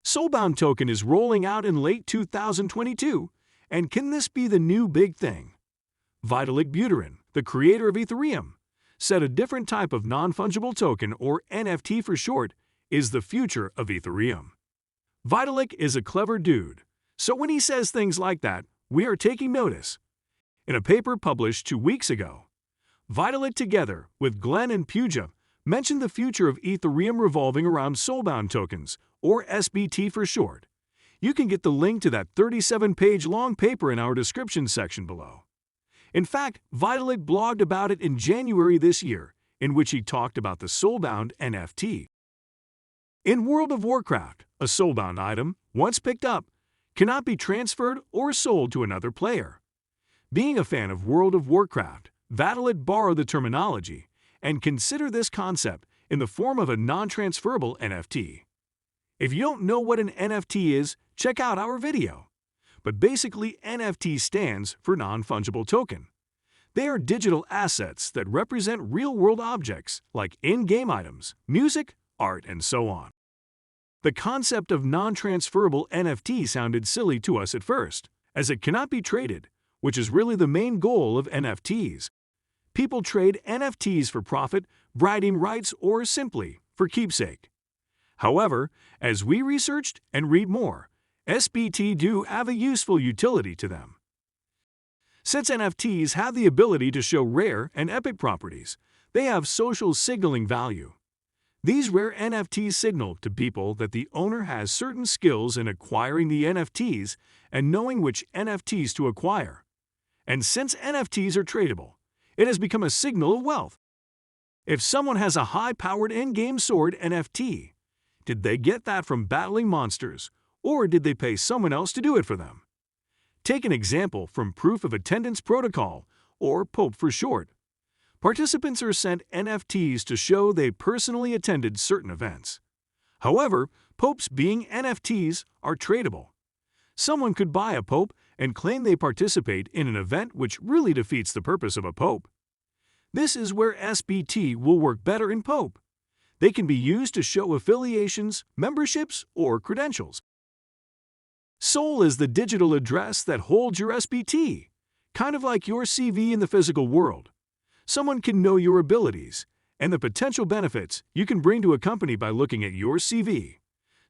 Soulbound token is rolling out in late 2022, and can this be the new big thing? Vitalik Buterin, the creator of Ethereum, said a different type of non-fungible token, or NFT for short, is the future of Ethereum. Vitalik is a clever dude, so when he says things like that, we are taking notice. In a paper published 2 weeks ago, Vitalik, together with Glenn and Puja, mentioned the future of Ethereum revolving around Soulbound tokens, or SBT for short. You can get the link to that 37-page long paper in our description section below. In fact, Vitalik blogged about it in January this year, in which he talked about the Soulbound NFT. In World of Warcraft, a Soulbound item, once picked up, cannot be transferred or sold to another player. Being a fan of World of Warcraft, Vitalik borrowed the terminology and consider this concept in the form of a non-transferable NFT. If you don't know what an NFT is, check out our video. But basically, NFT stands for non-fungible token. They are digital assets that represent real-world objects like in-game items, music, art, and so on. The concept of non-transferable NFT sounded silly to us at first, as it cannot be traded, which is really the main goal of NFTs. People trade NFTs for profit, bragging rights, or simply for keepsake. However, as we researched and read more, SBT do have a useful utility to them. Since NFTs have the ability to show rare and epic properties, they have social signaling value. These rare NFTs signal to people that the owner has certain skills in acquiring the NFTs and knowing which NFTs to acquire. And since NFTs are tradable, it has become a signal of wealth. If someone has a high-powered in-game sword NFT, did they get that from battling monsters, or did they pay someone else to do it for them? Take an example from Proof of Attendance Protocol, or POAP for short. Participants are sent NFTs to show they personally attended certain events. However, POAPs, being NFTs, are tradable. Someone could buy a POAP and claim they participate in an event, which really defeats the purpose of a POAP. This is where SBT will work better in POAP. They can be used to show affiliations, memberships, or credentials. Soul is the digital address that holds your SBT, kind of like your CV in the physical world. Someone can know your abilities and the potential benefits you can bring to a company by looking at your CV.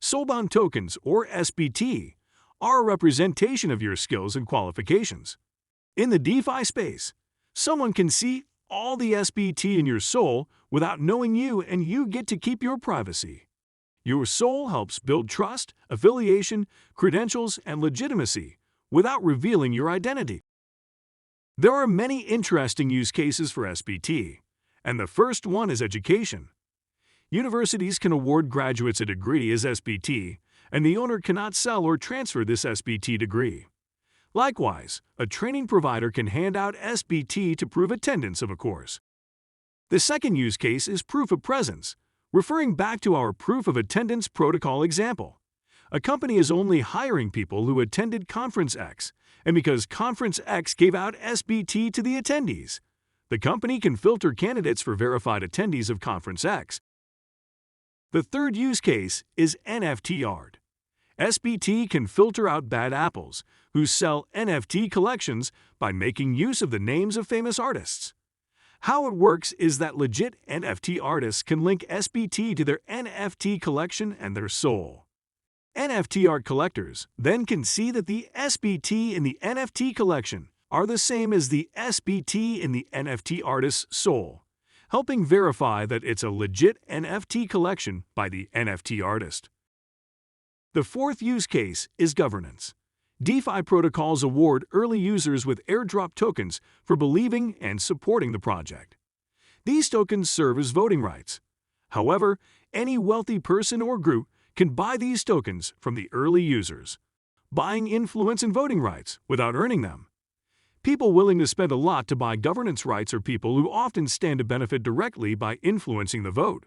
Soulbound tokens, or SBT, are a representation of your skills and qualifications. In the DeFi space, someone can see all the SBT in your soul without knowing you, and you get to keep your privacy. Your soul helps build trust, affiliation, credentials, and legitimacy without revealing your identity. There are many interesting use cases for SBT, and the first one is education. Universities can award graduates a degree as SBT, and the owner cannot sell or transfer this SBT degree. Likewise, a training provider can hand out SBT to prove attendance of a course. The second use case is proof of presence, referring back to our proof of attendance protocol example. A company is only hiring people who attended Conference X, and because Conference X gave out SBT to the attendees, the company can filter candidates for verified attendees of Conference X. The third use case is NFT art. SBT can filter out bad apples who sell NFT collections by making use of the names of famous artists. How it works is that legit NFT artists can link SBT to their NFT collection and their soul. NFT art collectors then can see that the SBT in the NFT collection are the same as the SBT in the NFT artist's soul, helping verify that it's a legit NFT collection by the NFT artist. The fourth use case is governance. DeFi protocols award early users with airdrop tokens for believing and supporting the project. These tokens serve as voting rights. However, any wealthy person or group can buy these tokens from the early users, buying influence and voting rights without earning them. People willing to spend a lot to buy governance rights are people who often stand to benefit directly by influencing the vote.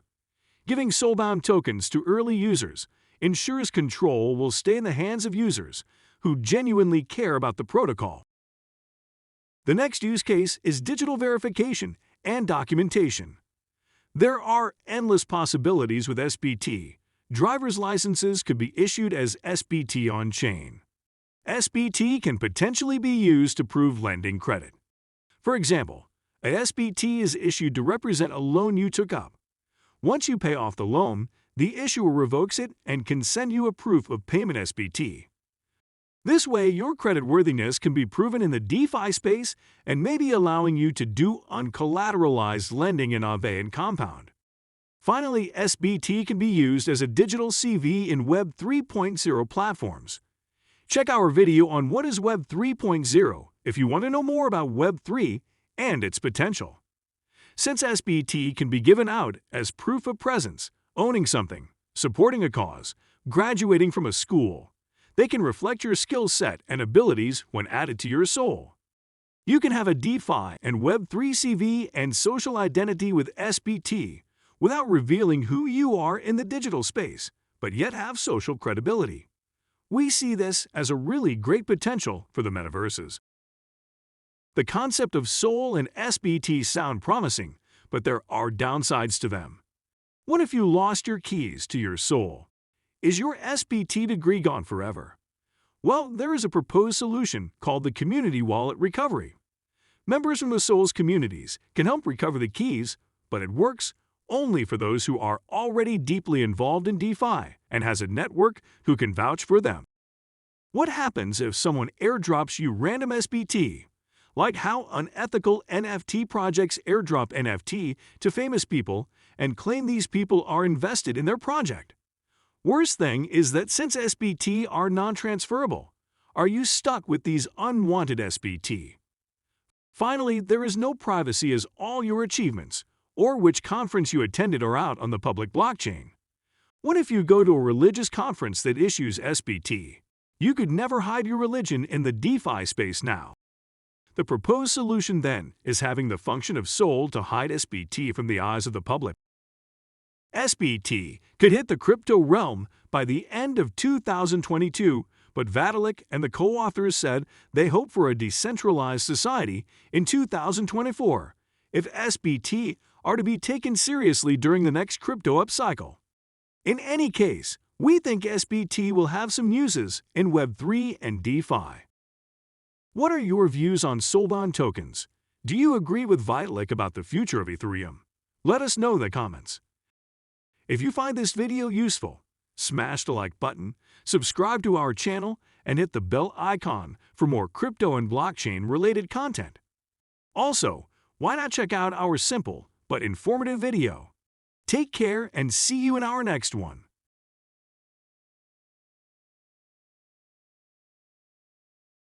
Giving soulbound tokens to early users ensures control will stay in the hands of users who genuinely care about the protocol. The next use case is digital verification and documentation. There are endless possibilities with SBT, driver's licenses could be issued as SBT on-chain. SBT can potentially be used to prove lending credit. For example, a SBT is issued to represent a loan you took up. Once you pay off the loan, the issuer revokes it and can send you a proof of payment SBT. This way, your creditworthiness can be proven in the DeFi space and maybe allowing you to do uncollateralized lending in Aave and Compound. Finally, SBT can be used as a digital CV in Web 3.0 platforms. Check our video on what is Web 3.0 if you want to know more about Web 3 and its potential. Since SBT can be given out as proof of presence, owning something, supporting a cause, graduating from a school, they can reflect your skill set and abilities when added to your SOL. You can have a DeFi and Web3 CV and social identity with SBT without revealing who you are in the digital space, but yet have social credibility. We see this as a really great potential for the metaverses. The concept of SOL and SBT sound promising, but there are downsides to them. What if you lost your keys to your SOL? Is your SBT degree gone forever? Well, there is a proposed solution called the Community Wallet Recovery. Members from the SOL's communities can help recover the keys, but it works only for those who are already deeply involved in DeFi and has a network who can vouch for them. What happens if someone airdrops you random SBT? Like how unethical NFT projects airdrop NFT to famous people and claim these people are invested in their project. Worst thing is that since SBT are non-transferable, are you stuck with these unwanted SBT? Finally, there is no privacy as all your achievements or which conference you attended are out on the public blockchain. What if you go to a religious conference that issues SBT? You could never hide your religion in the DeFi space now. The proposed solution then is having the function of SOL to hide SBT from the eyes of the public. SBT could hit the crypto realm by the end of 2022, but Vitalik and the co-authors said they hope for a decentralized society in 2024 if SBT are to be taken seriously during the next crypto upcycle. In any case, we think SBT will have some uses in Web3 and DeFi. What are your views on SOLBOND tokens? Do you agree with Vitalik about the future of Ethereum? Let us know in the comments. If you find this video useful, smash the like button, subscribe to our channel, and hit the bell icon for more crypto and blockchain-related content. Also, why not check out our simple but informative video? Take care and see you in our next one.